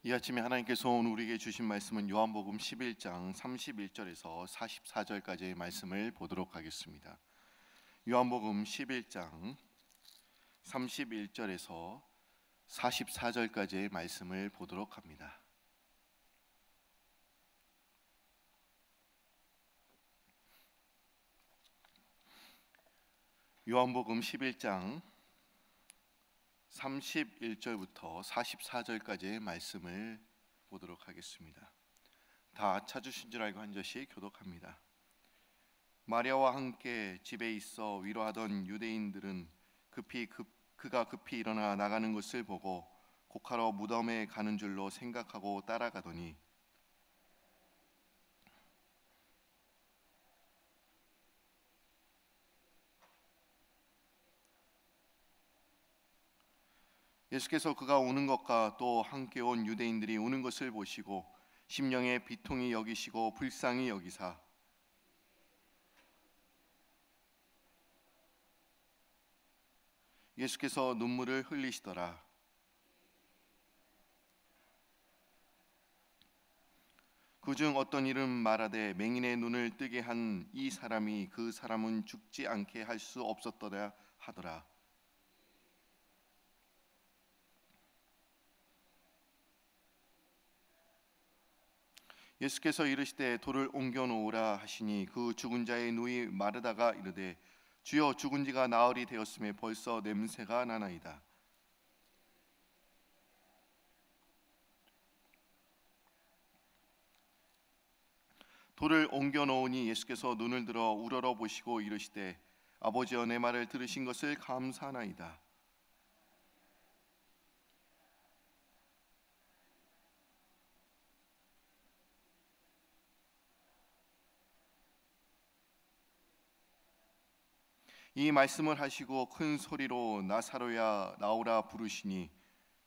이 아침에 하나님께서 오늘 우리에게 주신 말씀은 요한복음 11장 31절에서 44절까지의 말씀을 보도록 하겠습니다. 요한복음 11장 31절에서 44절까지의 말씀을 보도록 합니다. 요한복음 11장 31절부터 44절까지의 말씀을 보도록 하겠습니다. 다 찾으신 줄 알고 한 절씩 교독합니다. 마리아와 함께 집에 있어 위로하던 유대인들은 그가 급히 일어나 나가는 것을 보고 곡하러 무덤에 가는 줄로 생각하고 따라가더니 예수께서 그가 오는 것과 또 함께 온 유대인들이 오는 것을 보시고 심령에 비통히 여기시고 불쌍히 여기사 예수께서 눈물을 흘리시더라. 그중 어떤 이는 말하되 맹인의 눈을 뜨게 한 이 사람이 그 사람은 죽지 않게 할 수 없었더라 하더라. 예수께서 이르시되 돌을 옮겨 놓으라 하시니 그 죽은 자의 누이 마르다가 이르되 주여 죽은 지가 나흘이 되었음에 벌써 냄새가 나나이다. 돌을 옮겨 놓으니 예수께서 눈을 들어 우러러 보시고 이르시되 아버지여 내 말을 들으신 것을 감사하나이다. 이 말씀을 하시고 큰 소리로 나사로야 나오라 부르시니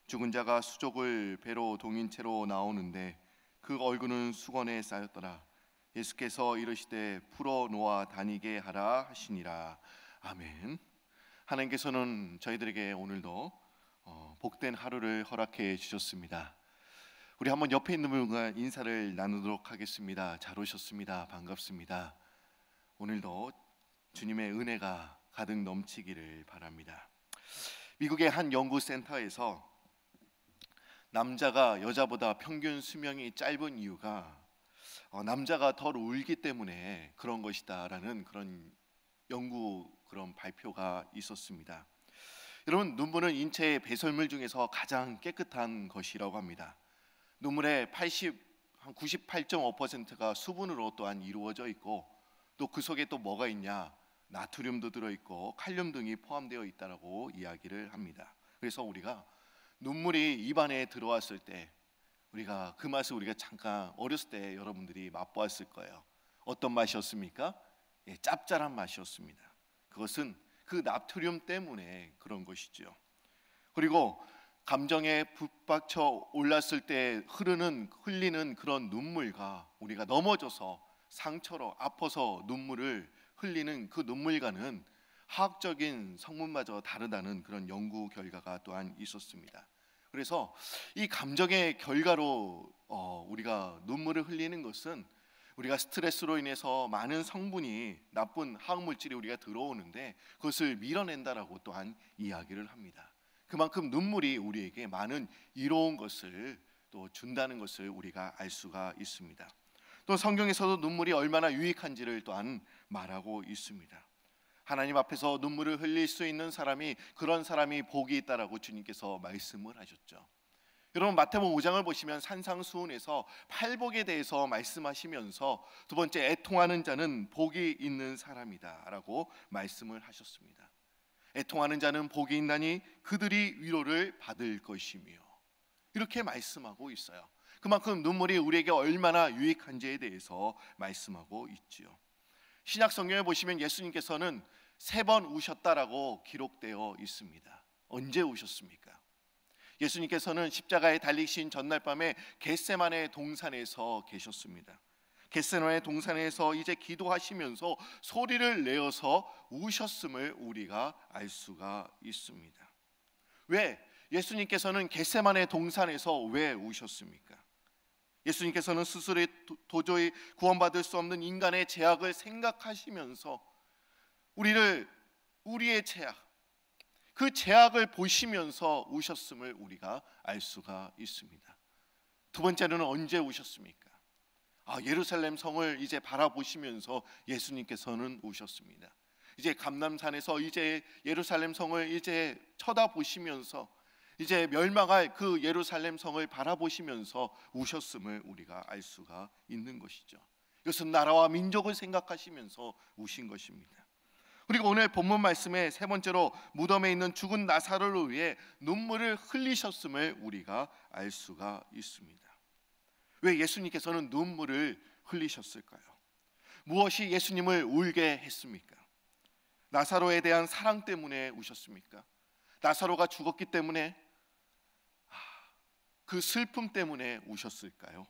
죽은 자가 수족을 배로 동인 채로 나오는데 그 얼굴은 수건에 쌓였더라. 예수께서 이르시되 풀어 놓아 다니게 하라 하시니라. 아멘. 하나님께서는 저희들에게 오늘도 복된 하루를 허락해 주셨습니다. 우리 한번 옆에 있는 분과 인사를 나누도록 하겠습니다. 잘 오셨습니다. 반갑습니다. 오늘도 주님의 은혜가 가득 넘치기를 바랍니다. 미국의 한 연구센터에서 남자가 여자보다 평균 수명이 짧은 이유가 남자가 덜 울기 때문에 그런 것이다라는 그런 그런 발표가 있었습니다. 여러분, 눈물은 인체의 배설물 중에서 가장 깨끗한 것이라고 합니다. 눈물의 98.5%가 수분으로 또한 이루어져 있고 또 그 속에 또 뭐가 있냐? 나트륨도 들어있고 칼륨 등이 포함되어 있다라고 이야기를 합니다. 그래서 우리가 눈물이 입안에 들어왔을 때 우리가 그 맛을 우리가 잠깐 어렸을 때 여러분들이 맛보았을 거예요. 어떤 맛이었습니까? 짭짤한 맛이었습니다. 그것은 그 나트륨 때문에 그런 것이죠. 그리고 감정에 북받쳐 올랐을 때 흘리는 그런 눈물과 우리가 넘어져서 상처로 아파서 눈물을 흘리는 그 눈물과는 화학적인 성분마저 다르다는 그런 연구 결과가 또한 있었습니다. 그래서 이 감정의 결과로 우리가 눈물을 흘리는 것은 우리가 스트레스로 인해서 많은 성분이 나쁜 화학물질이 우리가 들어오는데 그것을 밀어낸다라고 또한 이야기를 합니다. 그만큼 눈물이 우리에게 많은 이로운 것을 또 준다는 것을 우리가 알 수가 있습니다. 또 성경에서도 눈물이 얼마나 유익한지를 또한 말하고 있습니다. 하나님 앞에서 눈물을 흘릴 수 있는 사람이 그런 사람이 복이 있다라고 주님께서 말씀을 하셨죠. 여러분, 마태복음 5장을 보시면 산상수훈에서 팔복에 대해서 말씀하시면서 두 번째 애통하는 자는 복이 있는 사람이다라고 말씀을 하셨습니다. 애통하는 자는 복이 있나니 그들이 위로를 받을 것이며 이렇게 말씀하고 있어요. 그만큼 눈물이 우리에게 얼마나 유익한지에 대해서 말씀하고 있지요. 신약 성경에 보시면 예수님께서는 3번 우셨다라고 기록되어 있습니다. 언제 우셨습니까? 예수님께서는 십자가에 달리신 전날 밤에 겟세마네 동산에서 계셨습니다. 겟세마네 동산에서 이제 기도하시면서 소리를 내어서 우셨음을 우리가 알 수가 있습니다. 왜? 예수님께서는 겟세마네 동산에서 왜 우셨습니까? 예수님께서는 스스로 도저히 구원받을 수 없는 인간의 죄악을 생각하시면서 우리의 죄악, 그 죄악을 보시면서 우셨음을 우리가 알 수가 있습니다. 두 번째로는 언제 우셨습니까? 예루살렘 성을 이제 바라보시면서 예수님께서는 우셨습니다. 이제 감람산에서 이제 예루살렘 성을 이제 쳐다보시면서 이제 멸망할 그 예루살렘 성을 바라보시면서 우셨음을 우리가 알 수가 있는 것이죠. 이것은 나라와 민족을 생각하시면서 우신 것입니다. 그리고 오늘 본문 말씀에 세 번째로 무덤에 있는 죽은 나사로를 위해 눈물을 흘리셨음을 우리가 알 수가 있습니다. 왜 예수님께서는 눈물을 흘리셨을까요? 무엇이 예수님을 울게 했습니까? 나사로에 대한 사랑 때문에 우셨습니까? 나사로가 죽었기 때문에, 그 슬픔 때문에 우셨을까요?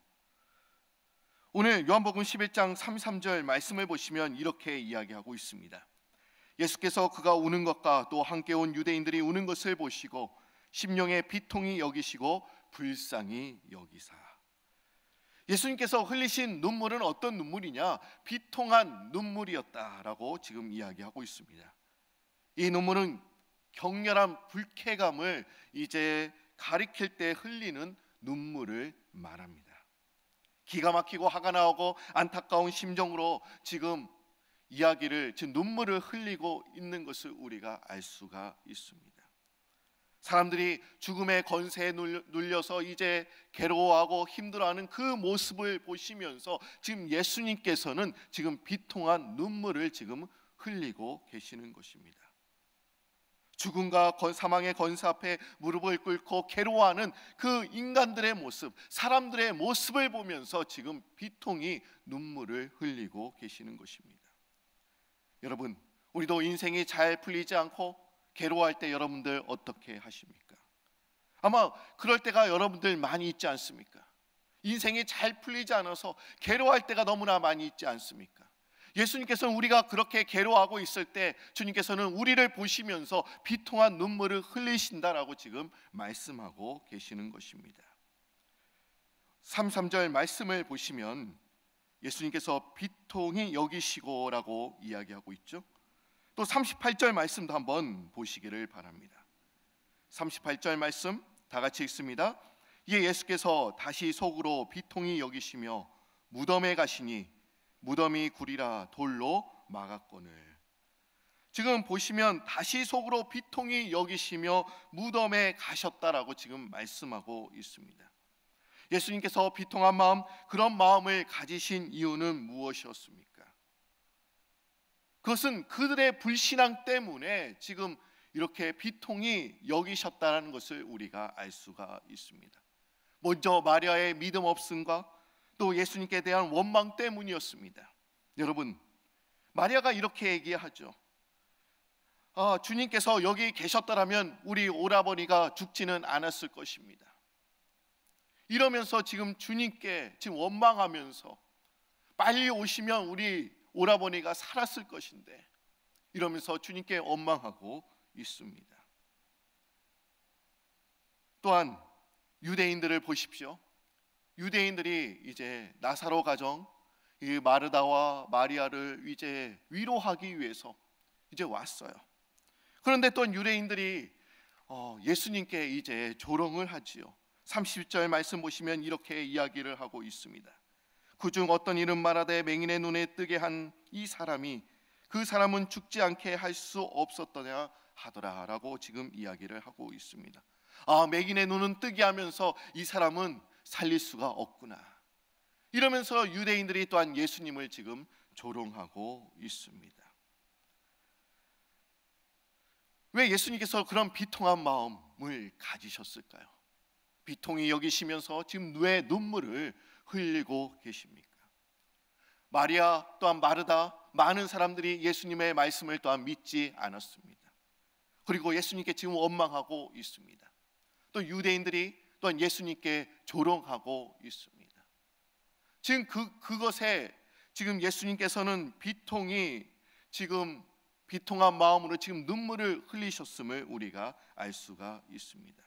오늘 요한복음 11장 33절 말씀을 보시면 이렇게 이야기하고 있습니다. 예수께서 그가 우는 것과 또 함께 온 유대인들이 우는 것을 보시고 심령에 비통히 여기시고 불쌍히 여기사. 예수님께서 흘리신 눈물은 어떤 눈물이냐? 비통한 눈물이었다라고 지금 이야기하고 있습니다. 이 눈물은 격렬한 불쾌감을 이제 가리킬 때 흘리는 눈물을 말합니다. 기가 막히고 화가 나고 안타까운 심정으로 지금 눈물을 흘리고 있는 것을 우리가 알 수가 있습니다. 사람들이 죽음의 권세에 눌려서 이제 괴로워하고 힘들어하는 그 모습을 보시면서 지금 예수님께서는 지금 비통한 눈물을 지금 흘리고 계시는 것입니다. 죽음과 사망의 권세 앞에 무릎을 꿇고 괴로워하는 그 인간들의 모습, 사람들의 모습을 보면서 지금 비통히 눈물을 흘리고 계시는 것입니다. 여러분, 우리도 인생이 잘 풀리지 않고 괴로워할 때 여러분들 어떻게 하십니까? 아마 그럴 때가 여러분들 많이 있지 않습니까? 인생이 잘 풀리지 않아서 괴로워할 때가 너무나 많이 있지 않습니까? 예수님께서는 우리가 그렇게 괴로워하고 있을 때 주님께서는 우리를 보시면서 비통한 눈물을 흘리신다라고 지금 말씀하고 계시는 것입니다. 33절 말씀을 보시면 예수님께서 비통히 여기시고라고 이야기하고 있죠. 또 38절 말씀도 한번 보시기를 바랍니다. 38절 말씀 다 같이 읽습니다. 이에 예수께서 다시 속으로 비통히 여기시며 무덤에 가시니 무덤이 구리라 돌로 막았거늘. 지금 보시면 다시 속으로 비통히 여기시며 무덤에 가셨다라고 지금 말씀하고 있습니다. 예수님께서 비통한 마음, 그런 마음을 가지신 이유는 무엇이었습니까? 그것은 그들의 불신앙 때문에 지금 이렇게 비통히 여기셨다는 것을 우리가 알 수가 있습니다. 먼저 마리아의 믿음 없음과 또 예수님께 대한 원망 때문이었습니다. 여러분, 마리아가 이렇게 얘기하죠. 주님께서 여기 계셨더라면 우리 오라버니가 죽지는 않았을 것입니다. 이러면서 지금 주님께 지금 원망하면서 빨리 오시면 우리 오라버니가 살았을 것인데, 이러면서 주님께 원망하고 있습니다. 또한 유대인들을 보십시오. 유대인들이 이제 나사로 가정, 이 마르다와 마리아를 이제 위로하기 위해서 이제 왔어요. 그런데 또 유대인들이 예수님께 이제 조롱을 하지요. 30절 말씀 보시면 이렇게 이야기를 하고 있습니다. 그중 어떤 이는 말하되 맹인의 눈에 뜨게 한 이 사람이 그 사람은 죽지 않게 할 수 없었더냐 하더라라고 지금 이야기를 하고 있습니다. 맹인의 눈은 뜨게 하면서 이 사람은 살릴 수가 없구나, 이러면서 유대인들이 또한 예수님을 지금 조롱하고 있습니다. 왜 예수님께서 그런 비통한 마음을 가지셨을까요? 비통히 여기시면서 지금 왜 눈물을 흘리고 계십니까? 마리아 또한 마르다, 많은 사람들이 예수님의 말씀을 또한 믿지 않았습니다. 그리고 예수님께 지금 원망하고 있습니다. 또 유대인들이 또한 예수님께 조롱하고 있습니다. 지금 그것에 지금 예수님께서는 비통한 마음으로 지금 눈물을 흘리셨음을 우리가 알 수가 있습니다.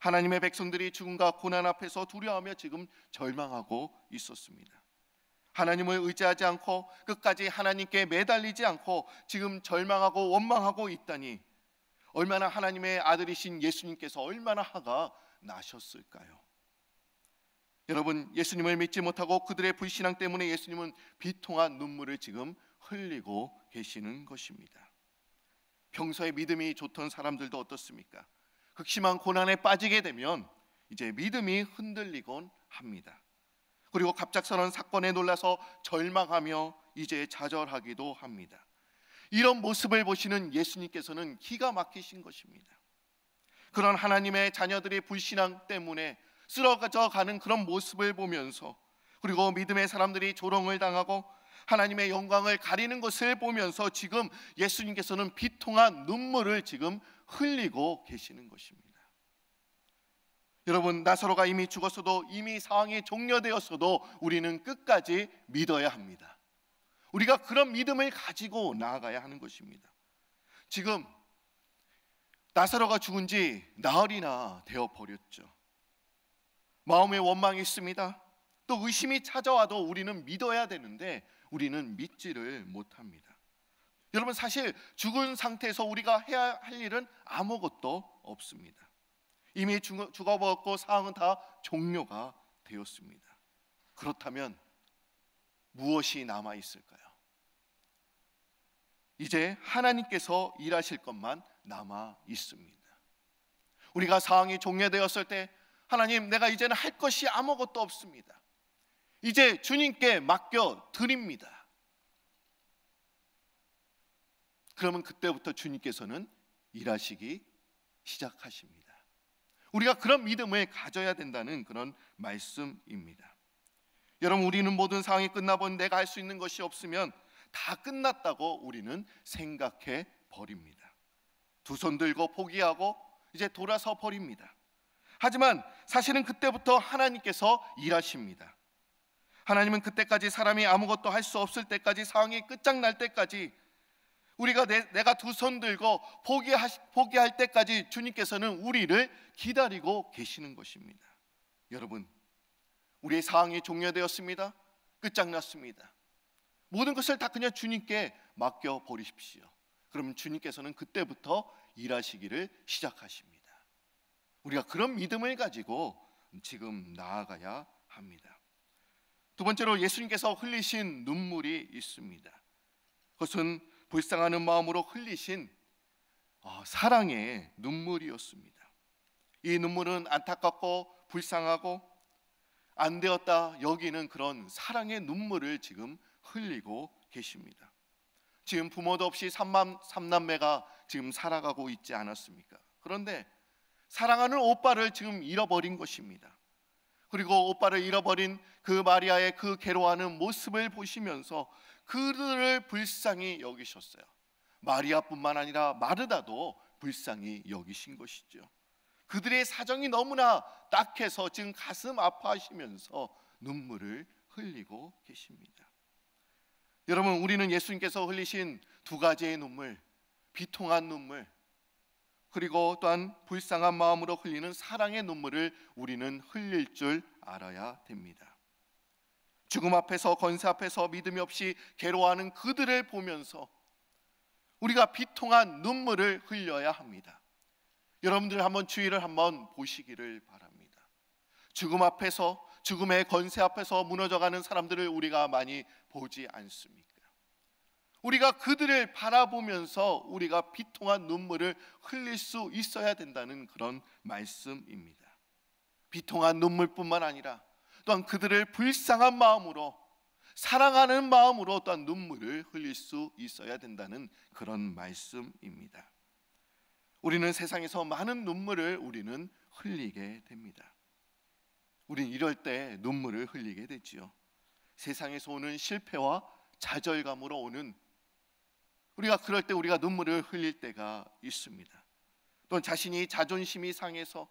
하나님의 백성들이 죽음과 고난 앞에서 두려워하며 지금 절망하고 있었습니다. 하나님을 의지하지 않고 끝까지 하나님께 매달리지 않고 지금 절망하고 원망하고 있다니 얼마나 하나님의 아들이신 예수님께서 얼마나 화가 나셨을까요? 여러분, 예수님을 믿지 못하고 그들의 불신앙 때문에 예수님은 비통한 눈물을 지금 흘리고 계시는 것입니다. 평소에 믿음이 좋던 사람들도 어떻습니까? 극심한 고난에 빠지게 되면 이제 믿음이 흔들리곤 합니다. 그리고 갑작스러운 사건에 놀라서 절망하며 이제 좌절하기도 합니다. 이런 모습을 보시는 예수님께서는 기가 막히신 것입니다. 그런 하나님의 자녀들의 불신앙 때문에 쓰러져 가는 그런 모습을 보면서, 그리고 믿음의 사람들이 조롱을 당하고 하나님의 영광을 가리는 것을 보면서 지금 예수님께서는 비통한 눈물을 지금 흘리고 계시는 것입니다. 여러분, 나사로가 이미 죽었어도, 이미 상황이 종료되었어도 우리는 끝까지 믿어야 합니다. 우리가 그런 믿음을 가지고 나아가야 하는 것입니다. 지금 나사로가 죽은 지 나흘이나 되어버렸죠. 마음에 원망이 있습니다. 또 의심이 찾아와도 우리는 믿어야 되는데 우리는 믿지를 못합니다. 여러분, 사실 죽은 상태에서 우리가 해야 할 일은 아무것도 없습니다. 이미 죽어버렸고 상황은 다 종료가 되었습니다. 그렇다면 무엇이 남아 있을까요? 이제 하나님께서 일하실 것만 남아 있습니다. 우리가 상황이 종료되었을 때, 하나님, 내가 이제는 할 것이 아무것도 없습니다. 이제 주님께 맡겨 드립니다. 그러면 그때부터 주님께서는 일하시기 시작하십니다. 우리가 그런 믿음을 가져야 된다는 그런 말씀입니다. 여러분, 우리는 모든 상황이 끝나본 내가 할 수 있는 것이 없으면 다 끝났다고 우리는 생각해 버립니다. 두 손 들고 포기하고 이제 돌아서 버립니다. 하지만 사실은 그때부터 하나님께서 일하십니다. 하나님은 그때까지 사람이 아무것도 할 수 없을 때까지, 상황이 끝장날 때까지, 우리가 내가 두 손 들고 포기할 때까지 주님께서는 우리를 기다리고 계시는 것입니다. 여러분, 우리의 상황이 종료되었습니다. 끝장났습니다. 모든 것을 다 그냥 주님께 맡겨버리십시오. 그러면 주님께서는 그때부터 일하시기를 시작하십니다. 우리가 그런 믿음을 가지고 지금 나아가야 합니다. 두 번째로 예수님께서 흘리신 눈물이 있습니다. 그것은 불쌍하는 마음으로 흘리신 사랑의 눈물이었습니다. 이 눈물은 안타깝고 불쌍하고 안 되었다 여기는 그런 사랑의 눈물을 지금 흘리고 계십니다. 지금 부모도 없이 삼남매가 지금 살아가고 있지 않았습니까? 그런데 사랑하는 오빠를 지금 잃어버린 것입니다. 그리고 오빠를 잃어버린 그 마리아의 그 괴로워하는 모습을 보시면서 그들을 불쌍히 여기셨어요. 마리아뿐만 아니라 마르다도 불쌍히 여기신 것이죠. 그들의 사정이 너무나 딱해서 지금 가슴 아파하시면서 눈물을 흘리고 계십니다. 여러분, 우리는 예수님께서 흘리신 두 가지의 눈물, 비통한 눈물, 그리고 또한 불쌍한 마음으로 흘리는 사랑의 눈물을 우리는 흘릴 줄 알아야 됩니다. 죽음 앞에서, 권세 앞에서 믿음이 없이 괴로워하는 그들을 보면서 우리가 비통한 눈물을 흘려야 합니다. 여러분들 한번 주위를 한번 보시기를 바랍니다. 죽음 앞에서, 죽음의 권세 앞에서 무너져가는 사람들을 우리가 많이 보지 않습니까? 우리가 그들을 바라보면서 우리가 비통한 눈물을 흘릴 수 있어야 된다는 그런 말씀입니다. 비통한 눈물뿐만 아니라 또한 그들을 불쌍한 마음으로, 사랑하는 마음으로 또한 눈물을 흘릴 수 있어야 된다는 그런 말씀입니다. 우리는 세상에서 많은 눈물을 우리는 흘리게 됩니다. 우리는 이럴 때 눈물을 흘리게 되지요. 세상에서 오는 실패와 좌절감으로 오는, 우리가 그럴 때 우리가 눈물을 흘릴 때가 있습니다. 또는 자신이 자존심이 상해서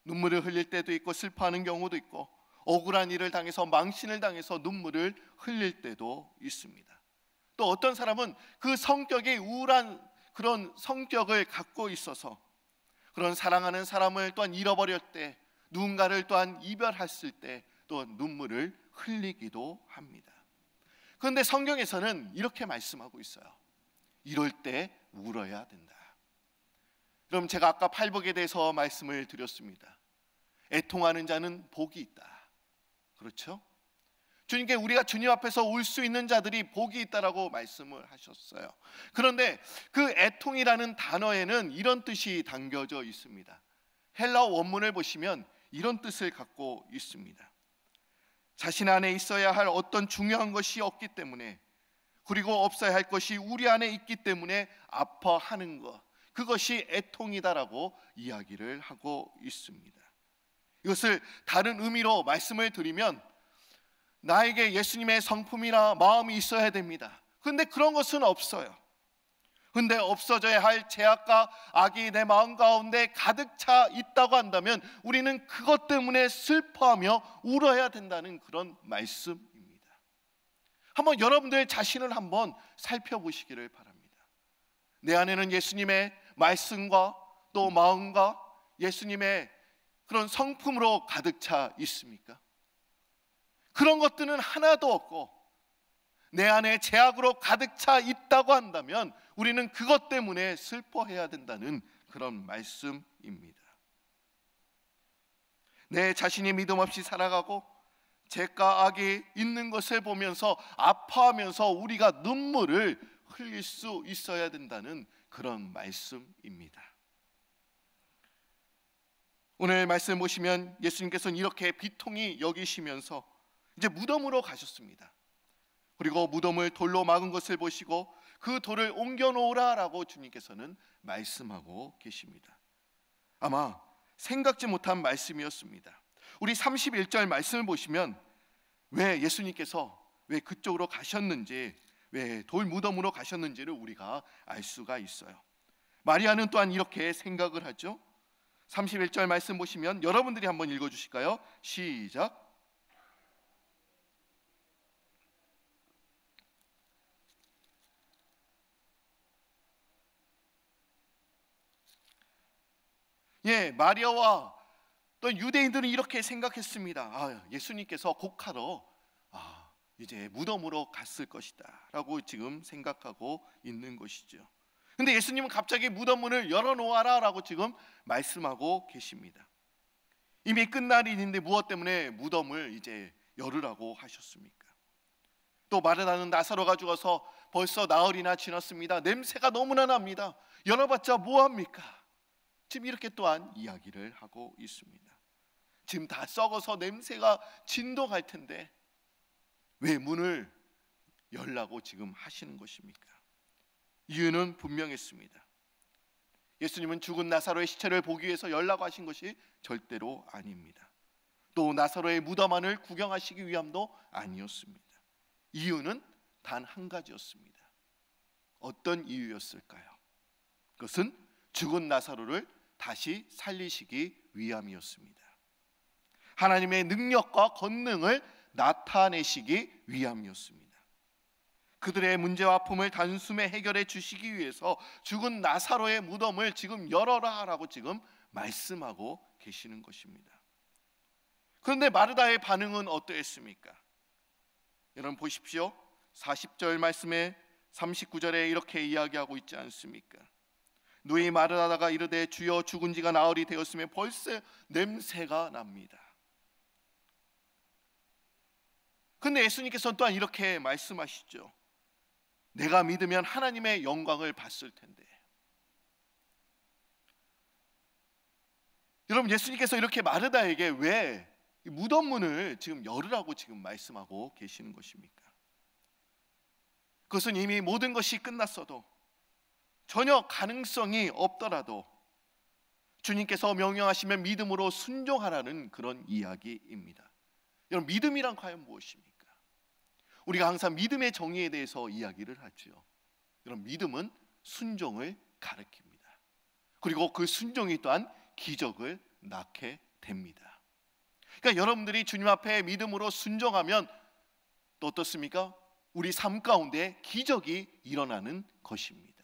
눈물을 흘릴 때도 있고, 슬퍼하는 경우도 있고, 억울한 일을 당해서, 망신을 당해서 눈물을 흘릴 때도 있습니다. 또 어떤 사람은 그 성격이 우울한 그런 성격을 갖고 있어서, 그런 사랑하는 사람을 또한 잃어버릴 때, 누군가를 또한 이별했을 때 또 눈물을 흘리기도 합니다. 그런데 성경에서는 이렇게 말씀하고 있어요. 이럴 때 울어야 된다. 그럼 제가 아까 팔복에 대해서 말씀을 드렸습니다. 애통하는 자는 복이 있다. 그렇죠? 주님께 우리가 주님 앞에서 울 수 있는 자들이 복이 있다라고 말씀을 하셨어요. 그런데 그 애통이라는 단어에는 이런 뜻이 담겨져 있습니다. 헬라어 원문을 보시면 이런 뜻을 갖고 있습니다. 자신 안에 있어야 할 어떤 중요한 것이 없기 때문에, 그리고 없어야 할 것이 우리 안에 있기 때문에 아파하는 것, 그것이 애통이다라고 이야기를 하고 있습니다. 이것을 다른 의미로 말씀을 드리면, 나에게 예수님의 성품이나 마음이 있어야 됩니다. 그런데 그런 것은 없어요. 그런데 없어져야 할 죄악과 악이 내 마음 가운데 가득 차 있다고 한다면 우리는 그것 때문에 슬퍼하며 울어야 된다는 그런 말씀입니다. 한번 여러분들 자신을 한번 살펴보시기를 바랍니다. 내 안에는 예수님의 말씀과 또 마음과 예수님의 그런 성품으로 가득 차 있습니까? 그런 것들은 하나도 없고 내 안에 죄악으로 가득 차 있다고 한다면 우리는 그것 때문에 슬퍼해야 된다는 그런 말씀입니다. 내 자신이 믿음 없이 살아가고 죄과 악이 있는 것을 보면서 아파하면서 우리가 눈물을 흘릴 수 있어야 된다는 그런 말씀입니다. 오늘 말씀 보시면 예수님께서는 이렇게 비통히 여기시면서 이제 무덤으로 가셨습니다. 그리고 무덤을 돌로 막은 것을 보시고 그 돌을 옮겨 놓으라라고 주님께서는 말씀하고 계십니다. 아마 생각지 못한 말씀이었습니다. 우리 31절 말씀을 보시면 왜 예수님께서 왜 그쪽으로 가셨는지, 왜 돌 무덤으로 가셨는지를 우리가 알 수가 있어요. 마리아는 또한 이렇게 생각을 하죠. 31절 말씀 보시면 여러분들이 한번 읽어주실까요? 시작. 마리아와 또 유대인들은 이렇게 생각했습니다. 예수님께서 곡하러 이제 무덤으로 갔을 것이다 라고 지금 생각하고 있는 것이죠. 근데 예수님은 갑자기 무덤 문을 열어놓아라 라고 지금 말씀하고 계십니다. 이미 끝날 일인데 무엇 때문에 무덤을 이제 열으라고 하셨습니까? 또 마르다는 나사로가 죽어서 벌써 나흘이나 지났습니다. 냄새가 너무나 납니다. 열어봤자 뭐합니까? 지금 이렇게 또한 이야기를 하고 있습니다. 지금 다 썩어서 냄새가 진동할 텐데 왜 문을 열라고 지금 하시는 것입니까? 이유는 분명했습니다. 예수님은 죽은 나사로의 시체를 보기 위해서 열라고 하신 것이 절대로 아닙니다. 또 나사로의 무덤 안을 구경하시기 위함도 아니었습니다. 이유는 단 한 가지였습니다. 어떤 이유였을까요? 그것은 죽은 나사로를 다시 살리시기 위함이었습니다. 하나님의 능력과 권능을 나타내시기 위함이었습니다. 그들의 문제와 아픔을 단숨에 해결해 주시기 위해서 죽은 나사로의 무덤을 지금 열어라 라고 지금 말씀하고 계시는 것입니다. 그런데 마르다의 반응은 어떠했습니까? 여러분 보십시오. 40절 말씀에 39절에 이렇게 이야기하고 있지 않습니까? 누이 마르다가 이르되 주여 죽은 지가 나흘이 되었으며 벌써 냄새가 납니다. 근데 예수님께서는 또한 이렇게 말씀하시죠. 내가 믿으면 하나님의 영광을 봤을 텐데. 여러분 예수님께서 이렇게 마르다에게 왜 무덤 문을 지금 열으라고 지금 말씀하고 계시는 것입니까? 그것은 이미 모든 것이 끝났어도 전혀 가능성이 없더라도 주님께서 명령하시면 믿음으로 순종하라는 그런 이야기입니다. 여러분 믿음이란 과연 무엇입니까? 우리가 항상 믿음의 정의에 대해서 이야기를 하죠. 여러분 믿음은 순종을 가리킵니다. 그리고 그 순종이 또한 기적을 낳게 됩니다. 그러니까 여러분들이 주님 앞에 믿음으로 순종하면 또 어떻습니까? 우리 삶 가운데 기적이 일어나는 것입니다.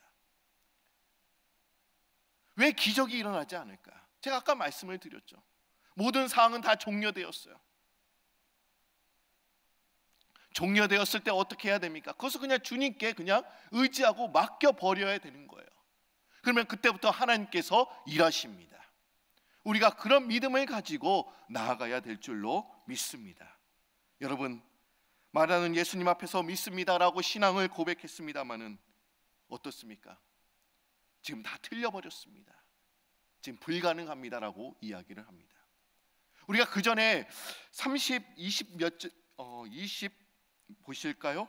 왜 기적이 일어나지 않을까? 제가 아까 말씀을 드렸죠. 모든 상황은 다 종료되었어요. 종료되었을 때 어떻게 해야 됩니까? 그것을 그냥 주님께 그냥 의지하고 맡겨버려야 되는 거예요. 그러면 그때부터 하나님께서 일하십니다. 우리가 그런 믿음을 가지고 나아가야 될 줄로 믿습니다. 여러분, 말하는 예수님 앞에서 믿습니다라고 신앙을 고백했습니다마는 어떻습니까? 지금 다 틀려버렸습니다. 지금 불가능합니다라고 이야기를 합니다. 우리가 그 전에 20 보실까요?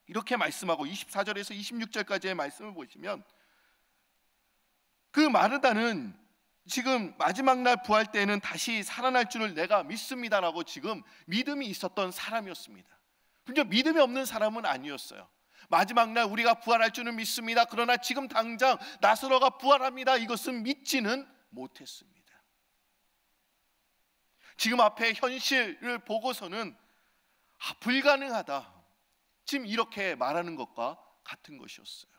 이렇게 말씀하고 24절에서 26절까지의 말씀을 보시면 그 마르다는 지금 마지막 날 부활 때에는 다시 살아날 줄을 내가 믿습니다라고 지금 믿음이 있었던 사람이었습니다. 분명 믿음이 없는 사람은 아니었어요. 마지막 날 우리가 부활할 줄은 믿습니다. 그러나 지금 당장 나사로가 부활합니다, 이것은 믿지는 못했습니다. 지금 앞에 현실을 보고서는 불가능하다, 지금 이렇게 말하는 것과 같은 것이었어요.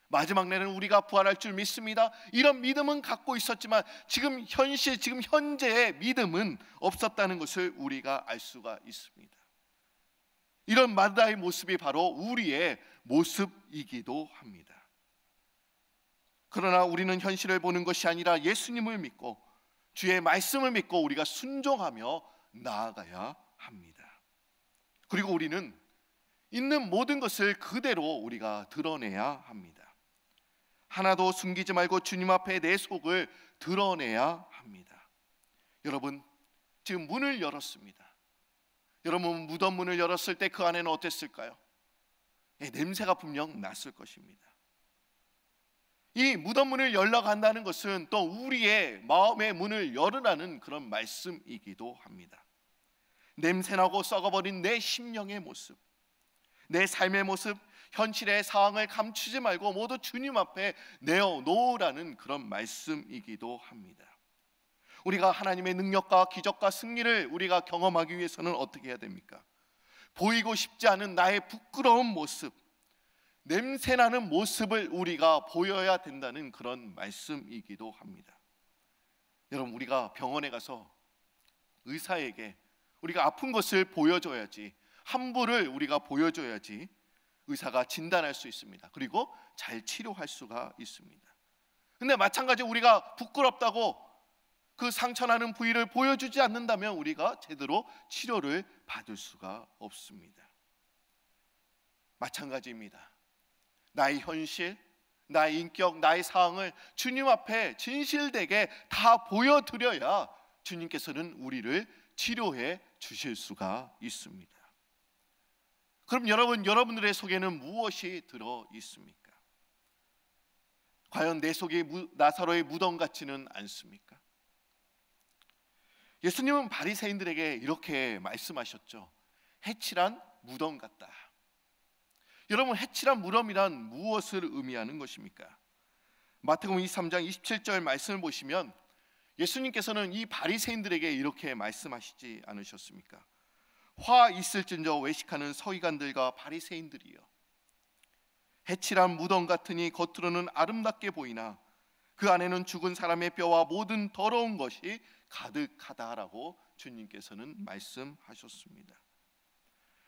마지막 날에는 우리가 부활할 줄 믿습니다, 이런 믿음은 갖고 있었지만 지금 현실, 지금 현재의 믿음은 없었다는 것을 우리가 알 수가 있습니다. 이런 마르다의 모습이 바로 우리의 모습이기도 합니다. 그러나 우리는 현실을 보는 것이 아니라 예수님을 믿고 주의 말씀을 믿고 우리가 순종하며 나아가야 합니다. 그리고 우리는 있는 모든 것을 그대로 우리가 드러내야 합니다. 하나도 숨기지 말고 주님 앞에 내 속을 드러내야 합니다. 여러분, 지금 문을 열었습니다. 여러분, 무덤 문을 열었을 때 그 안에는 어땠을까요? 냄새가 분명 났을 것입니다. 이 무덤 문을 열러 간다는 것은 또 우리의 마음의 문을 열으라는 그런 말씀이기도 합니다. 냄새나고 썩어버린 내 심령의 모습, 내 삶의 모습, 현실의 상황을 감추지 말고 모두 주님 앞에 내어놓으라는 그런 말씀이기도 합니다. 우리가 하나님의 능력과 기적과 승리를 우리가 경험하기 위해서는 어떻게 해야 됩니까? 보이고 싶지 않은 나의 부끄러운 모습, 냄새나는 모습을 우리가 보여야 된다는 그런 말씀이기도 합니다. 여러분, 우리가 병원에 가서 의사에게 우리가 아픈 것을 보여줘야지, 함부를 우리가 보여줘야지 의사가 진단할 수 있습니다. 그리고 잘 치료할 수가 있습니다. 근데 마찬가지로 우리가 부끄럽다고 그 상처나는 부위를 보여주지 않는다면 우리가 제대로 치료를 받을 수가 없습니다. 마찬가지입니다. 나의 현실, 나의 인격, 나의 상황을 주님 앞에 진실되게 다 보여드려야 주님께서는 우리를 치료해 주실 수가 있습니다. 그럼 여러분들의 속에는 무엇이 들어 있습니까? 과연 내 속이 나사로의 무덤 같지는 않습니까? 예수님은 바리새인들에게 이렇게 말씀하셨죠. 해칠한 무덤 같다. 여러분, 해칠한 무덤이란 무엇을 의미하는 것입니까? 마태복음 23장 27절 말씀을 보시면 예수님께서는 이 바리새인들에게 이렇게 말씀하시지 않으셨습니까? 화 있을진저 외식하는 서기관들과 바리새인들이여, 해칠한 무덤 같으니 겉으로는 아름답게 보이나 그 안에는 죽은 사람의 뼈와 모든 더러운 것이 가득하다라고 주님께서는 말씀하셨습니다.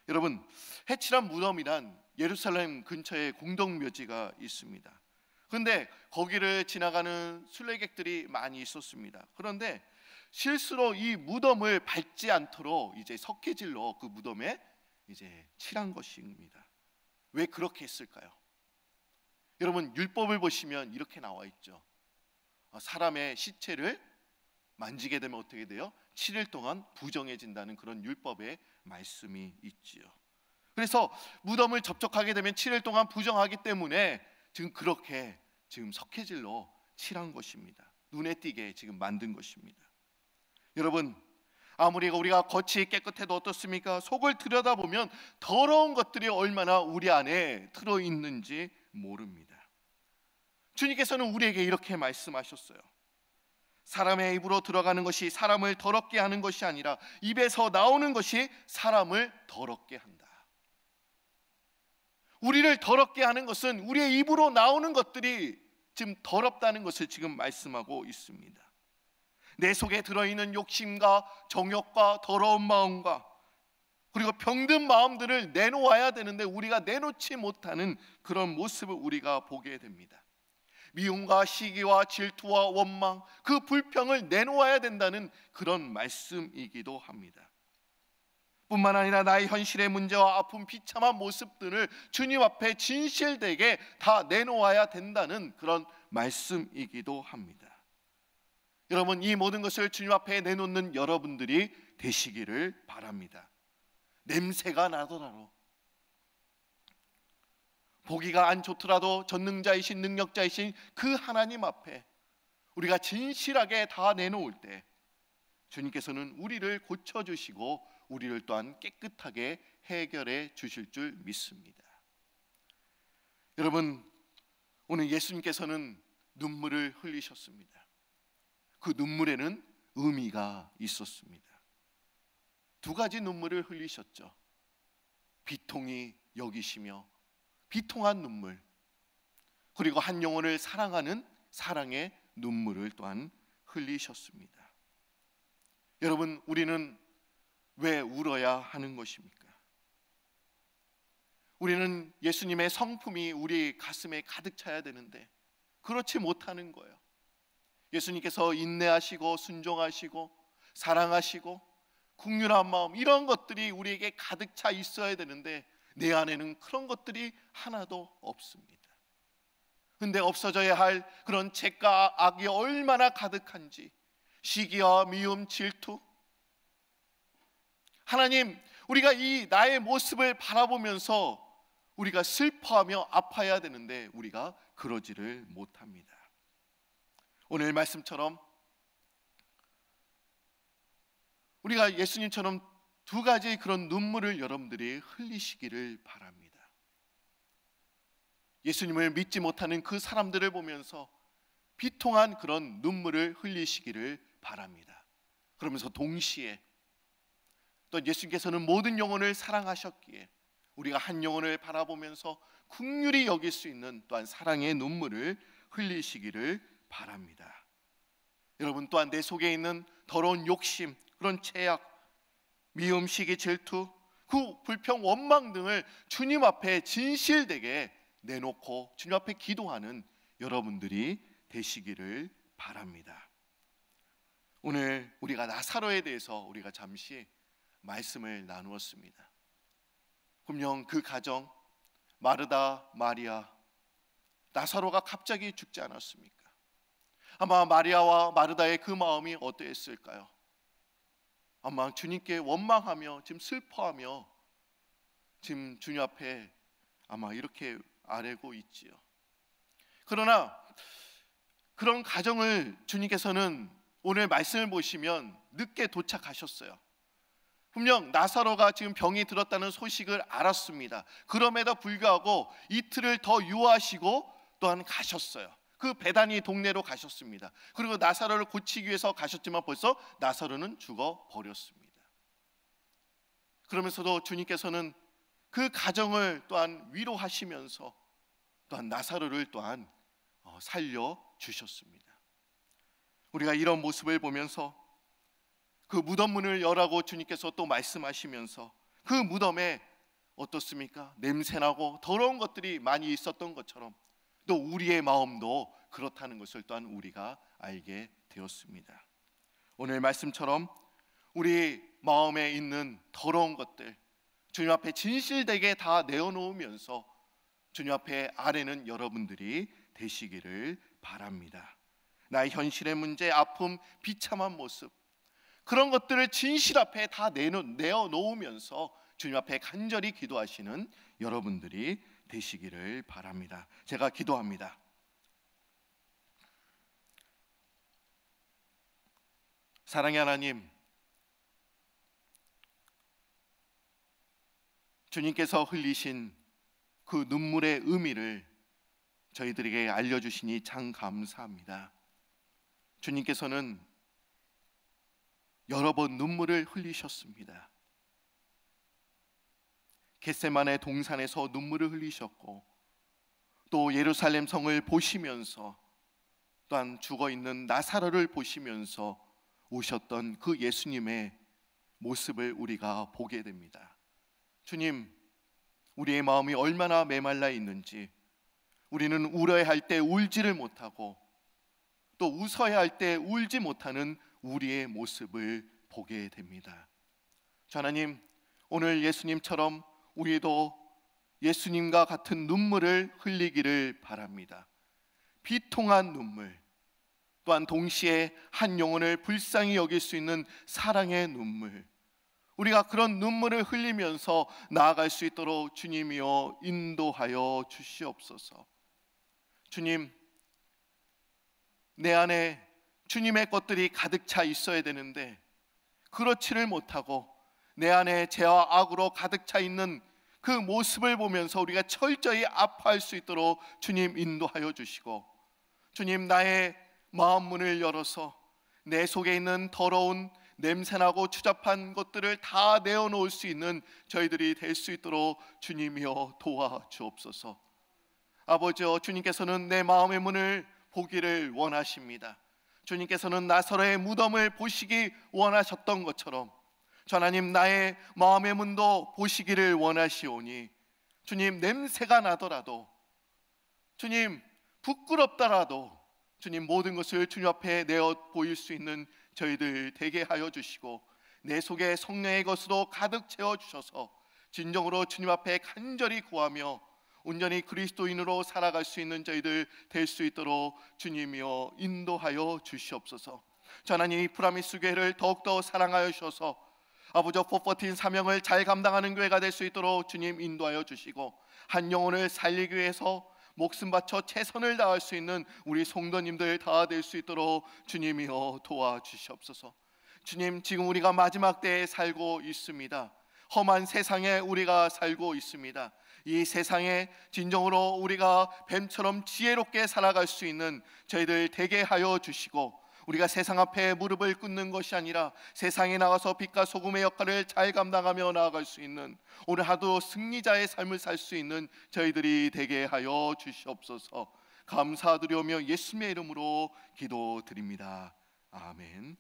여러분, 해칠한 무덤이란 예루살렘 근처에 공동묘지가 있습니다. 그런데 거기를 지나가는 순례객들이 많이 있었습니다. 그런데 실수로 이 무덤을 밟지 않도록 이제 석회질로 그 무덤에 이제 칠한 것입니다. 왜 그렇게 했을까요? 여러분, 율법을 보시면 이렇게 나와 있죠. 사람의 시체를 만지게 되면 어떻게 돼요? 7일 동안 부정해진다는 그런 율법의 말씀이 있지요. 그래서 무덤을 접촉하게 되면 7일 동안 부정하기 때문에 지금 그렇게 지금 석회질로 칠한 것입니다. 눈에 띄게 지금 만든 것입니다. 여러분, 아무리 우리가 겉이 깨끗해도 어떻습니까? 속을 들여다보면 더러운 것들이 얼마나 우리 안에 들어있는지 모릅니다. 주님께서는 우리에게 이렇게 말씀하셨어요. 사람의 입으로 들어가는 것이 사람을 더럽게 하는 것이 아니라 입에서 나오는 것이 사람을 더럽게 한다. 우리를 더럽게 하는 것은 우리의 입으로 나오는 것들이 지금 더럽다는 것을 지금 말씀하고 있습니다. 내 속에 들어있는 욕심과 정욕과 더러운 마음과 그리고 병든 마음들을 내놓아야 되는데 우리가 내놓지 못하는 그런 모습을 우리가 보게 됩니다. 미움과 시기와 질투와 원망, 그 불평을 내놓아야 된다는 그런 말씀이기도 합니다. 뿐만 아니라 나의 현실의 문제와 아픔, 비참한 모습들을 주님 앞에 진실되게 다 내놓아야 된다는 그런 말씀이기도 합니다. 여러분, 이 모든 것을 주님 앞에 내놓는 여러분들이 되시기를 바랍니다. 냄새가 나더라도, 보기가 안 좋더라도 전능자이신 능력자이신 그 하나님 앞에 우리가 진실하게 다 내놓을 때 주님께서는 우리를 고쳐주시고 우리를 또한 깨끗하게 해결해 주실 줄 믿습니다. 여러분, 오늘 예수님께서는 눈물을 흘리셨습니다. 그 눈물에는 의미가 있었습니다. 두 가지 눈물을 흘리셨죠. 비통히 여기시며 비통한 눈물, 그리고 한 영혼을 사랑하는 사랑의 눈물을 또한 흘리셨습니다. 여러분, 우리는 왜 울어야 하는 것입니까? 우리는 예수님의 성품이 우리 가슴에 가득 차야 되는데 그렇지 못하는 거예요. 예수님께서 인내하시고 순종하시고 사랑하시고 긍휼한 마음, 이런 것들이 우리에게 가득 차 있어야 되는데 내 안에는 그런 것들이 하나도 없습니다. 근데 없어져야 할 그런 죄과 악이 얼마나 가득한지, 시기와 미움, 질투, 하나님, 우리가 이 나의 모습을 바라보면서 우리가 슬퍼하며 아파야 되는데 우리가 그러지를 못합니다. 오늘 말씀처럼 우리가 예수님처럼 두 가지 그런 눈물을 여러분들이 흘리시기를 바랍니다. 예수님을 믿지 못하는 그 사람들을 보면서 비통한 그런 눈물을 흘리시기를 바랍니다. 그러면서 동시에 또 예수님께서는 모든 영혼을 사랑하셨기에 우리가 한 영혼을 바라보면서 긍휼히 여길 수 있는 또한 사랑의 눈물을 흘리시기를 바랍니다. 여러분, 또한 내 속에 있는 더러운 욕심, 그런 죄악, 미움, 시기, 질투, 그 불평, 원망 등을 주님 앞에 진실되게 내놓고 주님 앞에 기도하는 여러분들이 되시기를 바랍니다. 오늘 우리가 나사로에 대해서 우리가 잠시 말씀을 나누었습니다. 분명 그 가정, 마르다, 마리아, 나사로가 갑자기 죽지 않았습니까? 아마 마리아와 마르다의 그 마음이 어떠했을까요? 아마 주님께 원망하며 지금 슬퍼하며 지금 주님 앞에 아마 이렇게 아뢰고 있지요. 그러나 그런 가정을 주님께서는 오늘 말씀을 보시면 늦게 도착하셨어요. 분명 나사로가 지금 병이 들었다는 소식을 알았습니다. 그럼에도 불구하고 이틀을 더 유하시고 또한 가셨어요. 그 베다니 동네로 가셨습니다. 그리고 나사로를 고치기 위해서 가셨지만 벌써 나사로는 죽어 버렸습니다. 그러면서도 주님께서는 그 가정을 또한 위로하시면서 또한 나사로를 또한 살려 주셨습니다. 우리가 이런 모습을 보면서 그 무덤 문을 여라고 주님께서 또 말씀하시면서 그 무덤에 어떻습니까? 냄새나고 더러운 것들이 많이 있었던 것처럼 또 우리의 마음도 그렇다는 것을 또한 우리가 알게 되었습니다. 오늘 말씀처럼 우리 마음에 있는 더러운 것들 주님 앞에 진실되게 다 내어놓으면서 주님 앞에 아뢰는 여러분들이 되시기를 바랍니다. 나의 현실의 문제, 아픔, 비참한 모습, 그런 것들을 진실 앞에 다 내어놓으면서 주님 앞에 간절히 기도하시는 여러분들이 되시기를 바랍니다. 제가 기도합니다. 사랑의 하나님, 주님께서 흘리신 그 눈물의 의미를 저희들에게 알려주시니 참 감사합니다. 주님께서는 여러 번 눈물을 흘리셨습니다. 겟세마네 동산에서 눈물을 흘리셨고 또 예루살렘 성을 보시면서 또한 죽어있는 나사로를 보시면서 오셨던 그 예수님의 모습을 우리가 보게 됩니다. 주님, 우리의 마음이 얼마나 메말라 있는지, 우리는 울어야 할 때 울지를 못하고 또 웃어야 할 때 울지 못하는 우리의 모습을 보게 됩니다. 주 하나님, 오늘 예수님처럼 우리도 예수님과 같은 눈물을 흘리기를 바랍니다. 비통한 눈물, 또한 동시에 한 영혼을 불쌍히 여길 수 있는 사랑의 눈물, 우리가 그런 눈물을 흘리면서 나아갈 수 있도록 주님이여 인도하여 주시옵소서. 주님, 내 안에 주님의 것들이 가득 차 있어야 되는데 그렇지를 못하고 내 안에 죄와 악으로 가득 차 있는 그 모습을 보면서 우리가 철저히 아파할 수 있도록 주님 인도하여 주시고, 주님, 나의 마음 문을 열어서 내 속에 있는 더러운 냄새나고 추잡한 것들을 다 내어놓을 수 있는 저희들이 될 수 있도록 주님이여 도와주옵소서. 아버지여, 주님께서는 내 마음의 문을 보기를 원하십니다. 주님께서는 나사로의 무덤을 보시기 원하셨던 것처럼 주 하나님, 나의 마음의 문도 보시기를 원하시오니 주님, 냄새가 나더라도, 주님, 부끄럽더라도 주님, 모든 것을 주님 앞에 내어 보일 수 있는 저희들 되게 하여 주시고, 내 속에 성령의 것으로 가득 채워 주셔서 진정으로 주님 앞에 간절히 구하며 온전히 그리스도인으로 살아갈 수 있는 저희들 될 수 있도록 주님이여 인도하여 주시옵소서. 주 하나님, 이 프라미스 교회를 더욱더 사랑하여 주셔서 아버지 414 사명을 잘 감당하는 교회가 될 수 있도록 주님 인도하여 주시고, 한 영혼을 살리기 위해서 목숨 바쳐 최선을 다할 수 있는 우리 성도님들 다 될 수 있도록 주님이여 도와주시옵소서. 주님, 지금 우리가 마지막 때에 살고 있습니다. 험한 세상에 우리가 살고 있습니다. 이 세상에 진정으로 우리가 뱀처럼 지혜롭게 살아갈 수 있는 저희들 되게 하여 주시고, 우리가 세상 앞에 무릎을 꿇는 것이 아니라 세상에 나가서 빛과 소금의 역할을 잘 감당하며 나아갈 수 있는, 오늘 하루 승리자의 삶을 살 수 있는 저희들이 되게 하여 주시옵소서. 감사드리오며 예수님의 이름으로 기도드립니다. 아멘.